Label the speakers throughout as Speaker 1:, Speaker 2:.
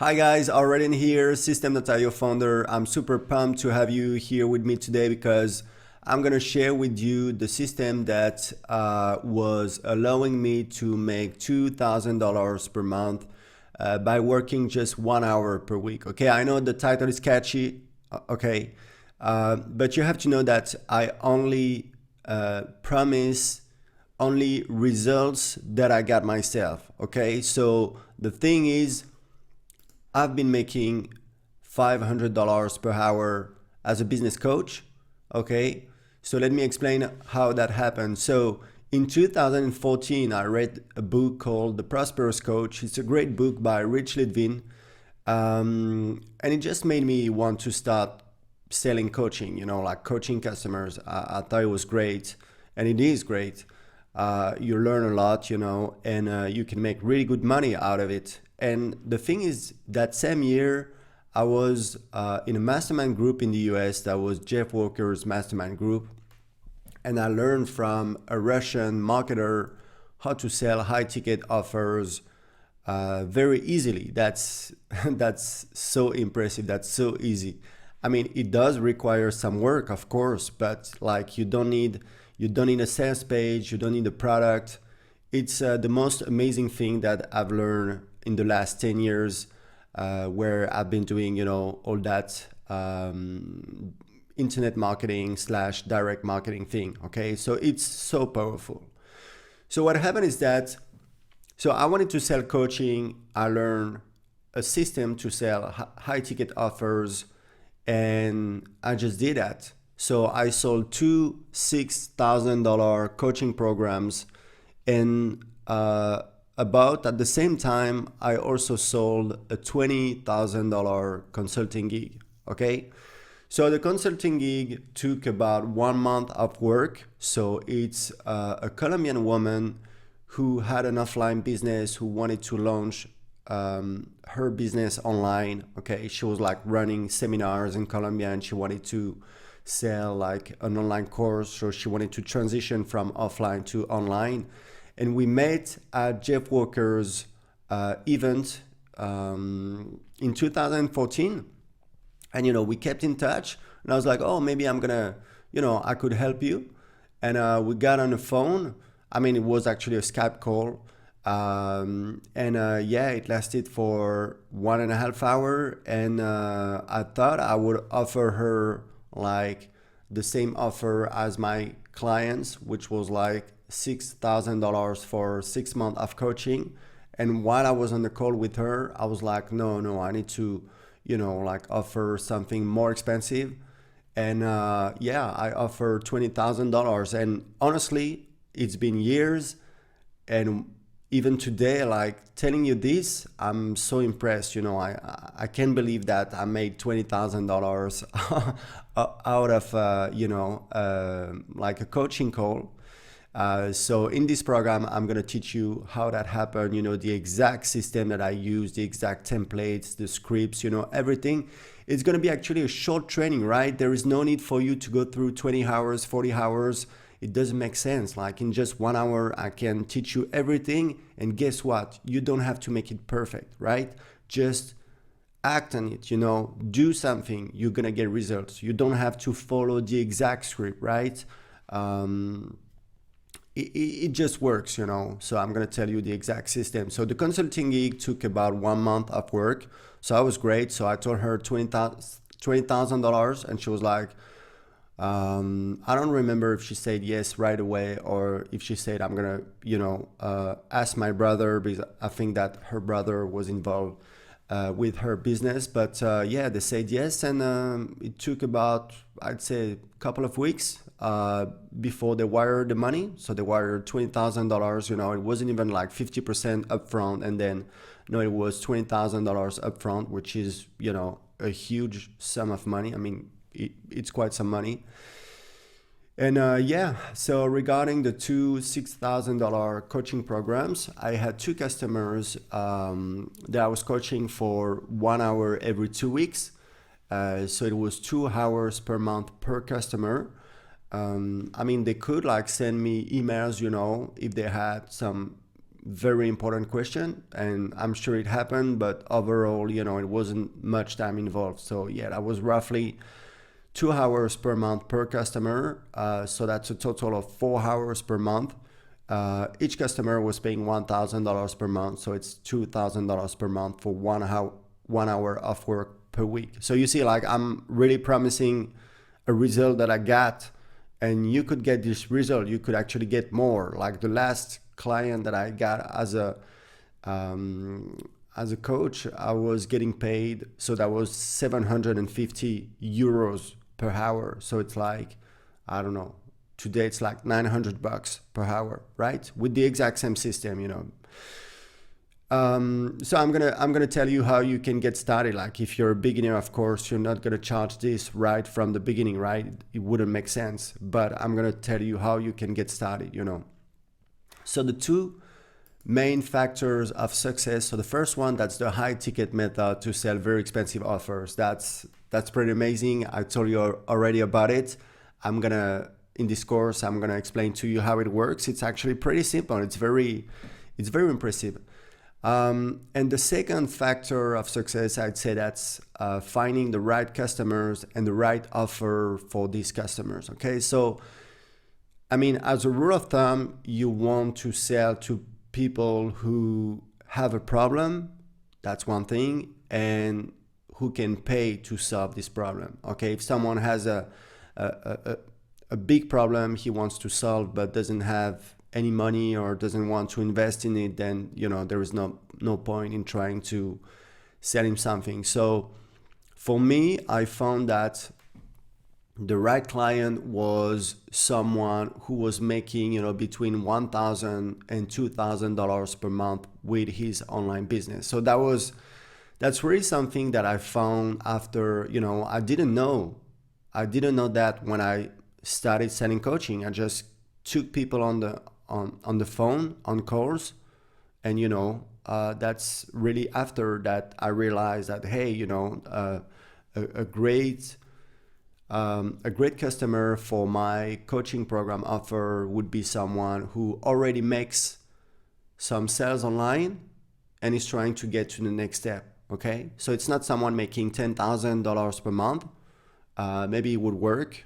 Speaker 1: Hi guys, Aurelien here, System.io founder. I'm super pumped to have you here with me today because I'm gonna share with you the system that was allowing me to make $2,000 per month by working just 1 hour per week. Okay, I know the title is catchy, okay, but you have to know that I only promise only results that I got myself. Okay, so the thing is, I've been making $500 per hour as a business coach. Okay, so let me explain how that happened. So in 2014, I read a book called The Prosperous Coach. It's a great book by Rich Litvin. And it just made me want to start selling coaching, like coaching customers. I thought it was great, and it is great. You learn a lot, and you can make really good money out of it. And the thing is, that same year, I was in a mastermind group in the US that was Jeff Walker's mastermind group. And I learned from a Russian marketer how to sell high ticket offers very easily. That's so impressive. That's so easy. I mean, it does require some work, of course, but like you don't need a sales page, you don't need a product. It's the most amazing thing that I've learned in the last 10 years, where I've been doing, all that internet marketing slash direct marketing thing. Okay, so it's so powerful. So what happened is that, so I wanted to sell coaching. I learned a system to sell high ticket offers, and I just did that. So I sold two $6,000 coaching programs, and about at the same time, I also sold a $20,000 consulting gig. Okay, so the consulting gig took about 1 month of work. So it's a Colombian woman who had an offline business who wanted to launch her business online. Okay, she was like running seminars in Colombia, and she wanted to sell like an online course. So she wanted to transition from offline to online. And we met at Jeff Walker's event in 2014. And, we kept in touch. And I was like, oh, maybe I'm going to, I could help you. And we got on the phone. I mean, it was actually a Skype call. Yeah, it lasted for 1.5 hours. And I thought I would offer her like the same offer as my clients, which was like $6,000 for 6 months of coaching. And while I was on the call with her, I was like, no, I need to, like offer something more expensive. And yeah, I offered $20,000. And honestly, it's been years. And even today, like telling you this, I'm so impressed. I can't believe that I made $20,000 out of like a coaching call. So in this program, I'm gonna teach you how that happened. The exact system that I use, the exact templates, the scripts, everything. It's gonna be actually a short training, right? There is no need for you to go through 20 hours, 40 hours. It doesn't make sense. Like in just 1 hour, I can teach you everything. And guess what? You don't have to make it perfect, right? Just act on it, do something. You're going to get results. You don't have to follow the exact script, right? It just works, So I'm going to tell you the exact system. So the consulting gig took about 1 month of work. So I was great. So I told her $20,000, and she was like, I don't remember if she said yes right away or if she said I'm gonna, ask my brother, because I think that her brother was involved with her business. But yeah, they said yes, and it took about, I'd say, a couple of weeks before they wired the money. So they wired $20,000. It wasn't even like 50% upfront, and then no, it was $20,000 upfront, which is a huge sum of money. I mean, it's quite some money. And yeah, so regarding the two $6,000 coaching programs, I had two customers that I was coaching for 1 hour every 2 weeks. So it was 2 hours per month per customer. I mean, they could like send me emails, if they had some very important question, and I'm sure it happened, but overall, it wasn't much time involved. So yeah, that was roughly 2 hours per month per customer. So that's a total of 4 hours per month. Each customer was paying $1,000 per month, so it's $2,000 per month for 1 hour of work per week. So you see, like, I'm really promising a result that I got, and you could get this result. You could actually get more. Like the last client that I got as a coach, I was getting paid, so that was 750 euros per hour. So it's like, I don't know, today it's like $900 per hour, right? With the exact same system, So I'm gonna tell you how you can get started. Like, if you're a beginner, of course, you're not gonna charge this right from the beginning, right? It wouldn't make sense. But I'm gonna tell you how you can get started. So the two main factors of success. So the first one, that's the high ticket method to sell very expensive offers. That's pretty amazing. I told you already about it. In this course, I'm gonna explain to you how it works. It's actually pretty simple. It's very impressive. And the second factor of success, I'd say, that's finding the right customers and the right offer for these customers. Okay, so as a rule of thumb, you want to sell to people who have a problem. That's one thing, and who can pay to solve this problem. Okay, if someone has a big problem he wants to solve but doesn't have any money or doesn't want to invest in it, then there is no point in trying to sell him something. So for me, I found that the right client was someone who was making between $1,000 and $2,000 per month with his online business. So that's really something that I found after I didn't know that when I started selling coaching. I just took people on the phone, on calls, and that's really after that I realized that, hey, a great customer for my coaching program offer would be someone who already makes some sales online and is trying to get to the next step. Okay, so it's not someone making $10,000 per month. Maybe it would work.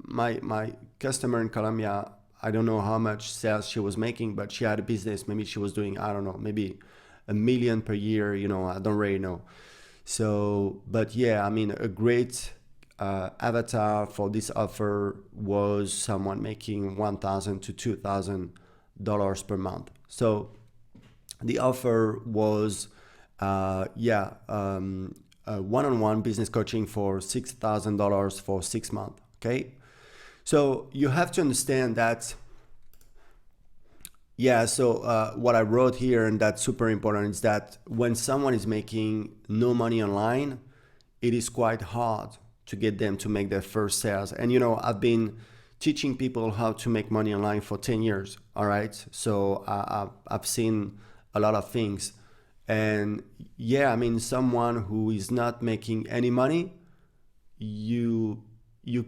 Speaker 1: My customer in Colombia, I don't know how much sales she was making, but she had a business. Maybe she was doing, I don't know, maybe $1 million per year. I don't really know. So, but yeah, a great avatar for this offer was someone making $1,000 to $2,000 per month. So the offer was, one-on-one business coaching for $6,000 for 6 months. Okay, so you have to understand that. What I wrote here, and that's super important, is that when someone is making no money online, it is quite hard to get them to make their first sales. And I've been teaching people how to make money online for 10 years. All right, so I've seen a lot of things. And someone who is not making any money, you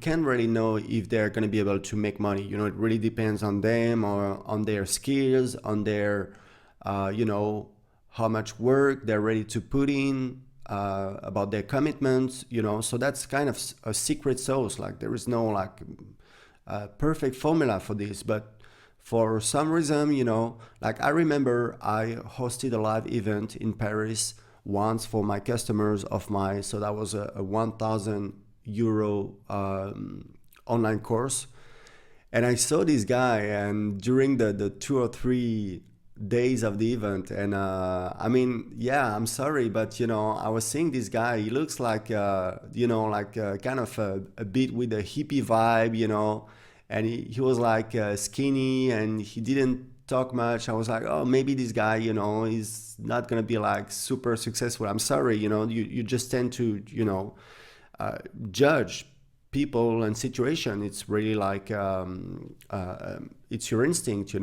Speaker 1: can't really know if they're going to be able to make money. It really depends on them, or on their skills, on their, how much work they're ready to put in, about their commitments, so that's kind of a secret sauce. Like, there is no perfect formula for this, but for some reason, I remember I hosted a live event in Paris once for my customers of mine. So that was a 1,000 euro online course. And I saw this guy, and during the 2 or 3 days of the event, and I'm sorry, but I was seeing this guy. He looks like kind of a bit with a hippie vibe, and he was skinny, and he didn't talk much. I was like, oh, maybe this guy, is not gonna be super successful. I'm sorry, you just tend to judge people and situation. It's really it's your instinct,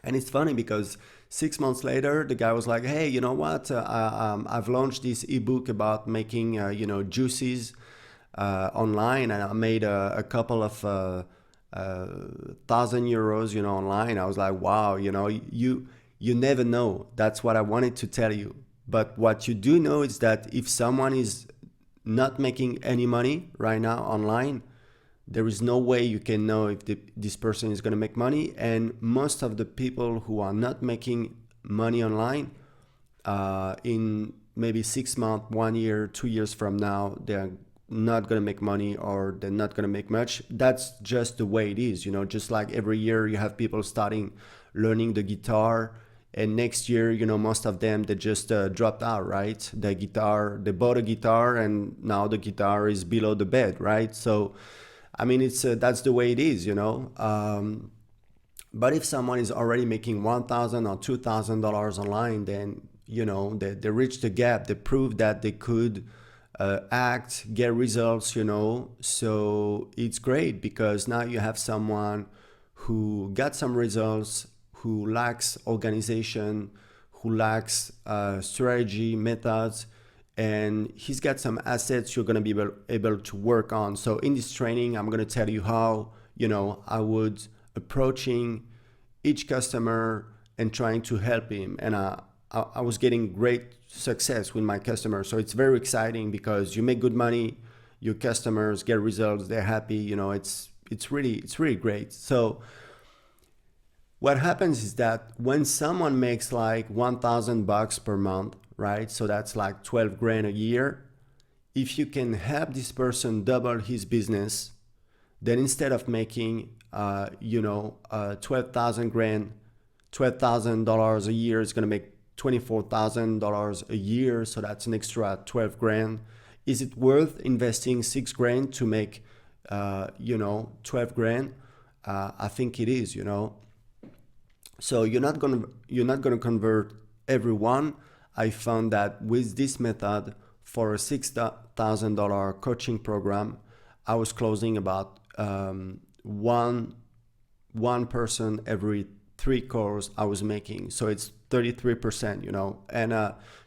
Speaker 1: And it's funny because 6 months later, the guy was like, hey, you know what? I've launched this ebook about making, juices online, and I made a couple of €1,000, online. I was like, wow, you never know. That's what I wanted to tell you. But what you do know is that if someone is not making any money right now online, there is no way you can know if this person is going to make money. And most of the people who are not making money online, in maybe 6 months, 1 year, 2 years from now, they're not going to make money, or they're not going to make much. That's just the way it is. Just like every year you have people starting learning the guitar, and next year, most of them, they just dropped out, right? They bought a guitar, and now the guitar is below the bed, right? So I mean, it's that's the way it is. But if someone is already making $1,000 or $2,000 online, then they reach the gap. They prove that they could act, get results. So it's great, because now you have someone who got some results, who lacks organization, who lacks strategy, methods, and he's got some assets you're going to be able to work on. So in this training, I'm going to tell you how I would approaching each customer and trying to help him, and I was getting great success with my customers. So it's very exciting, because you make good money, your customers get results, they're happy. It's really great. So what happens is that when someone makes like $1,000 per month, right? So that's like 12 grand a year. If you can help this person double his business, then instead of making, 12,000 dollars a year, it's going to make $24,000 a year. So that's an extra 12 grand. Is it worth investing 6 grand to make, 12 grand? I think it is, So you're not gonna convert everyone. I found that with this method, for a $6,000 coaching program, I was closing about one person every 3 calls I was making. So it's 33%, And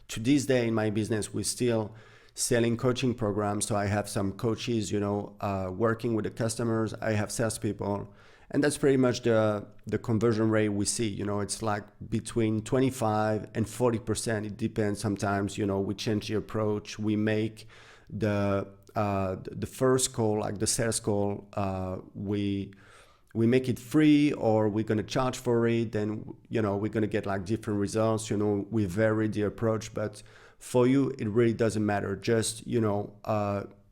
Speaker 1: to this day in my business, we're still selling coaching programs. So I have some coaches, working with the customers. I have salespeople. And that's pretty much the conversion rate we see. It's like between 25 and 40%. It depends. Sometimes, we change the approach. We make the first call, like the sales call, we make it free, or we're going to charge for it. Then, we're going to get like different results. We vary the approach. But for you, it really doesn't matter. Just,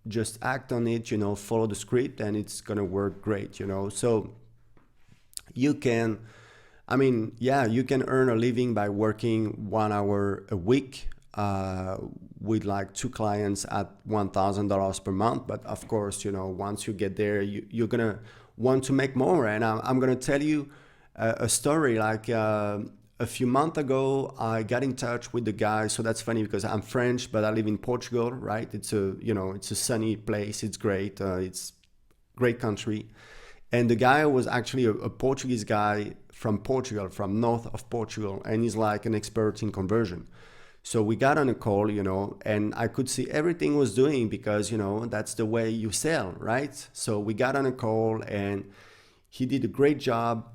Speaker 1: just act on it, follow the script, and it's going to work great, So you can earn a living by working 1 hour a week, with like 2 clients at $1,000 per month. But of course, once you get there, you're going to want to make more. And I'm going to tell you a story. Like a few months ago, I got in touch with the guy. So that's funny, because I'm French, but I live in Portugal, right? It's a sunny place. It's great. It's great country. And the guy was actually a Portuguese guy from Portugal, from north of Portugal. And he's like an expert in conversion. So we got on a call, and I could see everything was doing, because, that's the way you sell, right? So we got on a call, and he did a great job.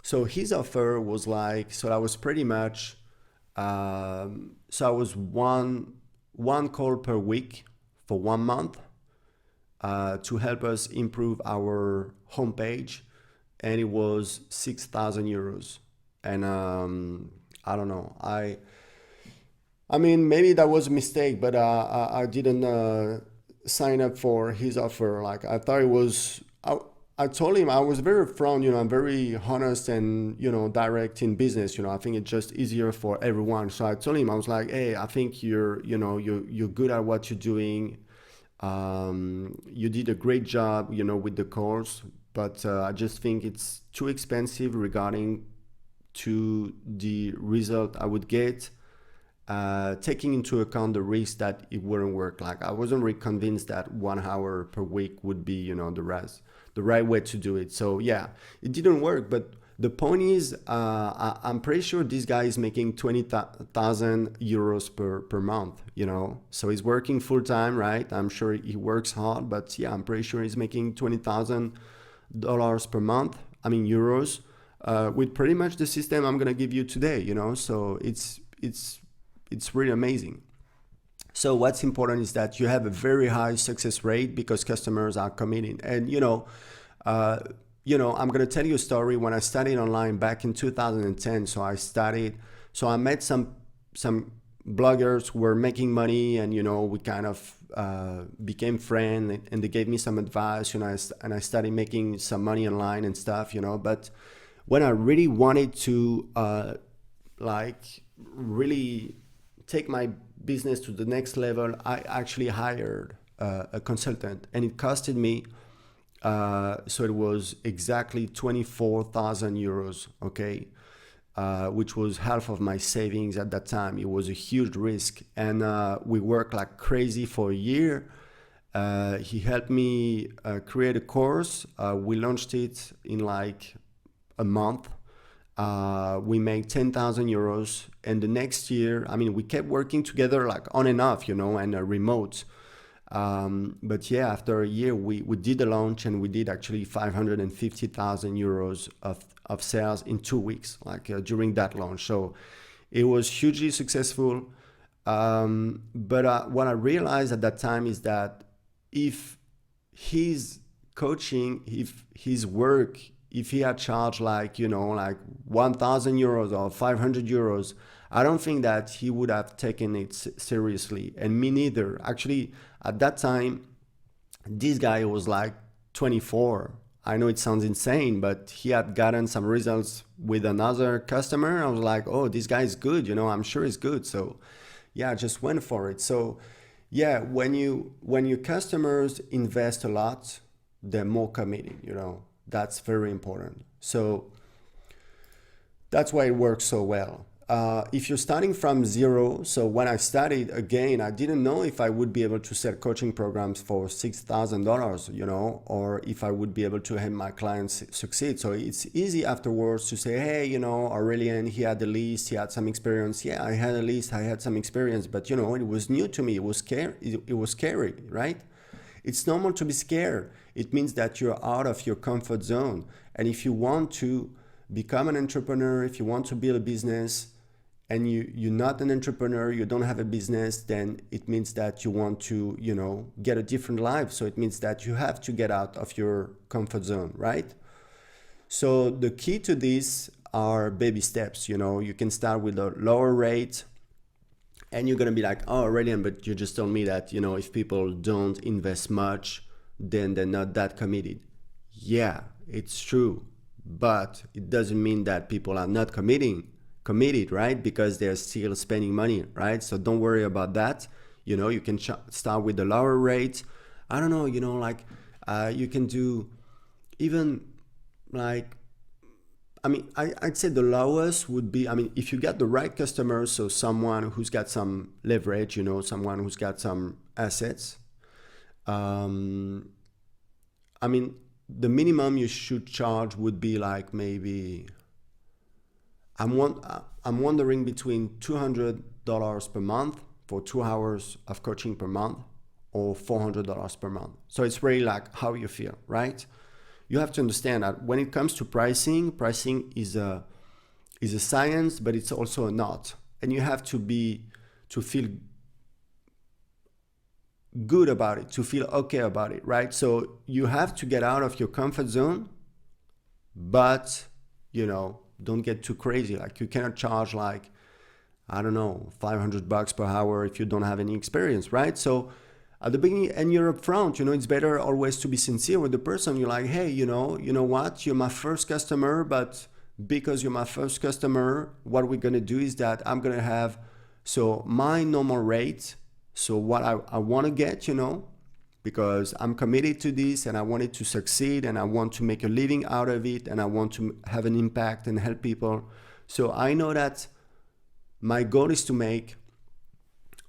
Speaker 1: So his offer was like, so I was pretty much, so I was one call per week for 1 month, to help us improve our homepage. And it was 6,000 euros. And I don't know. I mean, maybe that was a mistake, but I didn't sign up for his offer. Like, I thought it was, I told him I was very upfront, I'm very honest and, direct in business. I think it's just easier for everyone. So I told him, I was like, hey, I think you're good at what you're doing. You did a great job, with the course, but I just think it's too expensive regarding to the result I would get. Taking into account the risk that it wouldn't work. Like, I wasn't really convinced that 1 hour per week would be, the right way to do it. So yeah, it didn't work. But the point is, I'm pretty sure this guy is making 20,000 euros per month, So he's working full time, right? I'm sure he works hard, but yeah, I'm pretty sure he's making $20,000 dollars per month, I mean euros, with pretty much the system I'm gonna give you today, you know. So it's really amazing. So what's important is that you have a very high success rate because customers are committing. And I'm gonna tell you a story. When I studied online back in 2010, so I met some bloggers who were making money, and we kind of became friends, and they gave me some advice, and I started making some money online and stuff, but when I really wanted to really take my business to the next level, I actually hired a consultant, and it costed me so it was exactly 24,000 euros, okay, which was half of my savings at that time. It was a huge risk, and we worked like crazy for a year. He helped me create a course. We launched it in like a month. We made 10,000 euros, and the next year, I mean, we kept working together like on and off, and remote. But yeah, after a year, we did a launch, and we did actually 550,000 euros of sales in 2 weeks, during that launch. So it was hugely successful. But what I realized at that time is that if his coaching, if his work, if he had charged like 1,000 euros or 500 euros, I don't think that he would have taken it seriously, and me neither. Actually, at that time, this guy was like 24. I know it sounds insane, but he had gotten some results with another customer. I was like, oh, this guy is good, I'm sure he's good. So yeah, I just went for it. So yeah, when your customers invest a lot, they're more committed, that's very important. So that's why it works so well. If you're starting from zero, so when I started, again, I didn't know if I would be able to sell coaching programs for $6,000, or if I would be able to help my clients succeed. So it's easy afterwards to say, hey, Aurélien, he had a list, he had some experience. Yeah, I had a list, I had some experience, but it was new to me. It was scary, right? It's normal to be scared. It means that you're out of your comfort zone. And if you want to become an entrepreneur, if you want to build a business, and you're not an entrepreneur, you don't have a business, then it means that you want to, get a different life. So it means that you have to get out of your comfort zone, right? So the key to this are baby steps. You can start with a lower rate, and you're going to be like, oh, Aurélien, but you just told me that, if people don't invest much, then they're not that committed. Yeah, it's true. But it doesn't mean that people are not committed, right? Because they're still spending money, right? So don't worry about that. You can start with the lower rate. I don't know, you can do even I'd say the lowest would be, if you get the right customers, so someone who's got some leverage, someone who's got some assets. The minimum you should charge would be like maybe, I'm wondering between $200 per month for 2 hours of coaching per month, or $400 per month. So it's really like how you feel, right? You have to understand that when it comes to pricing is a science, but it's also an art, and you have to feel good about it, to feel okay about it, right? So you have to get out of your comfort zone, but don't get too crazy. Like, you cannot charge like, I don't know, $500 per hour if you don't have any experience, right? So at the beginning, and you're upfront, it's better always to be sincere with the person. You're like, hey, you know what, you're my first customer, but because you're my first customer, what we're gonna do is that I'm gonna have, so my normal rate, so what I want to get, because I'm committed to this, and I want it to succeed, and I want to make a living out of it, and I want to have an impact and help people. So I know that my goal is to make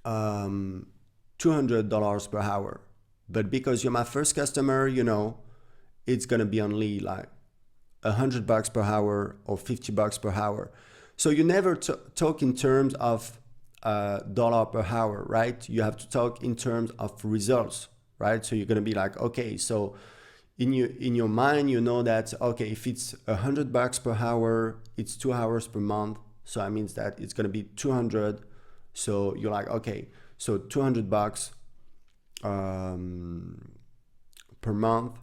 Speaker 1: $200 per hour. But because you're my first customer, it's going to be only like $100 per hour or $50 per hour. So you never talk in terms of dollar per hour, right? You have to talk in terms of results, right? So you're going to be like, okay, so in your mind, you know that, okay, if it's $100 per hour, it's 2 hours per month. So that means that it's going to be 200. So you're like, okay, so $200 per month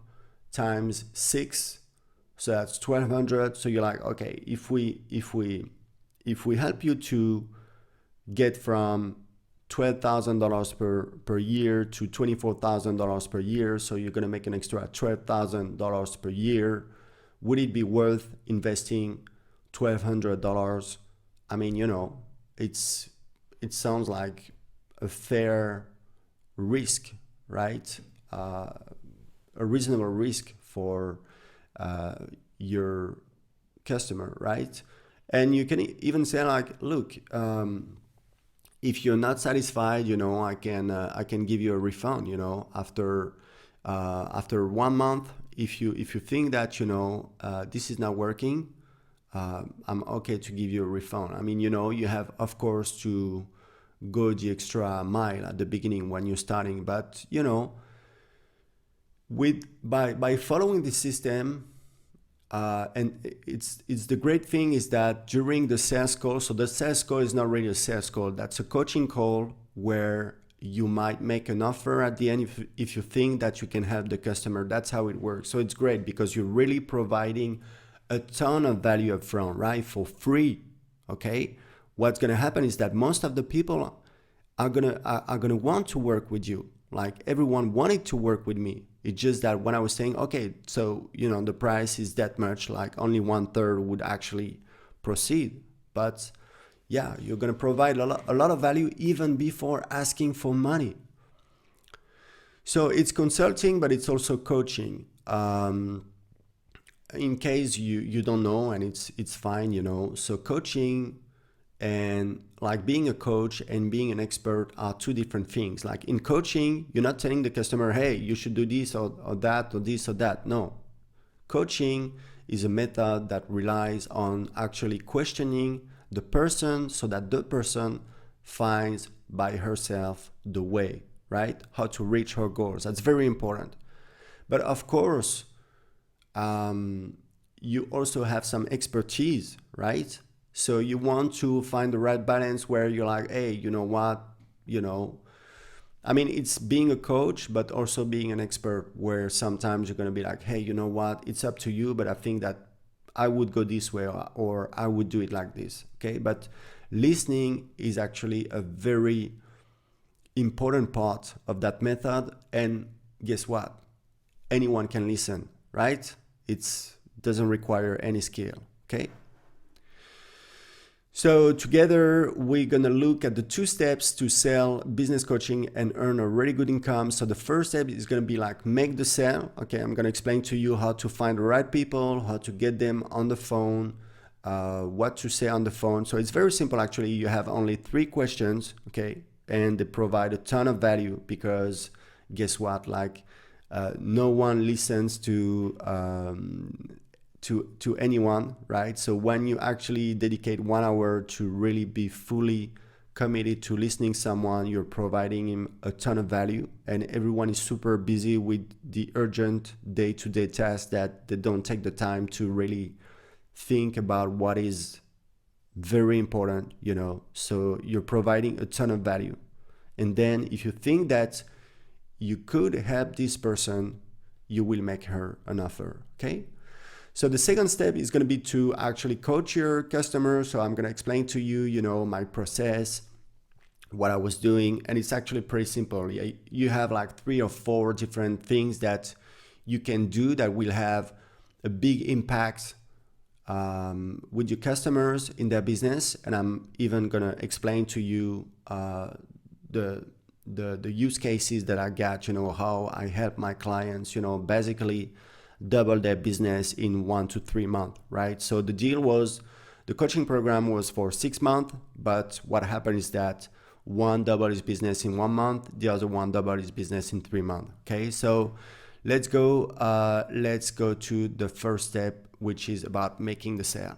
Speaker 1: times 6. So that's 1,200. So you're like, okay, if we help you to get from $12,000 per year to $24,000 per year, so you're going to make an extra $12,000 per year, would it be worth investing $1,200? I mean, it sounds like a fair risk, right? A reasonable risk for your customer, right? And you can even say like, look, if you're not satisfied, I can give you a refund, after 1 month. If you think that this is not working, I'm okay to give you a refund. I mean, you have, of course, to go the extra mile at the beginning when you're starting, but by following the system, and it's the great thing is that during the sales call, so the sales call is not really a sales call, that's a coaching call where you might make an offer at the end if you think that you can help the customer. That's how it works. So it's great because you're really providing a ton of value up front, right? For free. Okay. What's going to happen is that most of the people are gonna want to work with you. Like everyone wanted to work with me. It's just that when I was saying, okay, so the price is that much, like only 1/3 would actually proceed. But yeah, you're gonna provide a lot of value even before asking for money. So it's consulting, but it's also coaching. In case you don't know, and it's fine, So coaching and like being a coach and being an expert are two different things. Like in coaching, you're not telling the customer, hey, you should do this or that or this or that. No. Coaching is a method that relies on actually questioning the person so that the person finds by herself the way, right? How to reach her goals. That's very important. But of course, you also have some expertise, right? So you want to find the right balance where you're like, hey, you know what, I mean, it's being a coach, but also being an expert where sometimes you're going to be like, hey, you know what, it's up to you, but I think that I would go this way or I would do it like this. Okay. But listening is actually a very important part of that method. And guess what? Anyone can listen, right? It doesn't require any skill. Okay. So together, we're going to look at the 2 steps to sell business coaching and earn a really good income. So the first step is going to be like make the sale. Okay, I'm going to explain to you how to find the right people, how to get them on the phone, what to say on the phone. So it's very simple, actually. You have only 3 questions, okay? And they provide a ton of value because guess what? Like no one listens to anyone, right? So when you actually dedicate 1 hour to really be fully committed to listening someone, you're providing him a ton of value. And everyone is super busy with the urgent day-to-day tasks that they don't take the time to really think about what is very important, So you're providing a ton of value. And then if you think that you could help this person, you will make her an offer, okay? So the second step is going to be to actually coach your customer. So I'm going to explain to you, my process, what I was doing. And it's actually pretty simple. You have like 3 or 4 different things that you can do that will have a big impact with your customers in their business. And I'm even going to explain to you the use cases that I got, how I help my clients, basically double their business in 1 to 3 months, right? So the deal was, the coaching program was for 6 months, but what happened is that one doubled his business in 1 month, the other one doubled his business in 3 months. Okay, so let's go to the first step, which is about making the sale.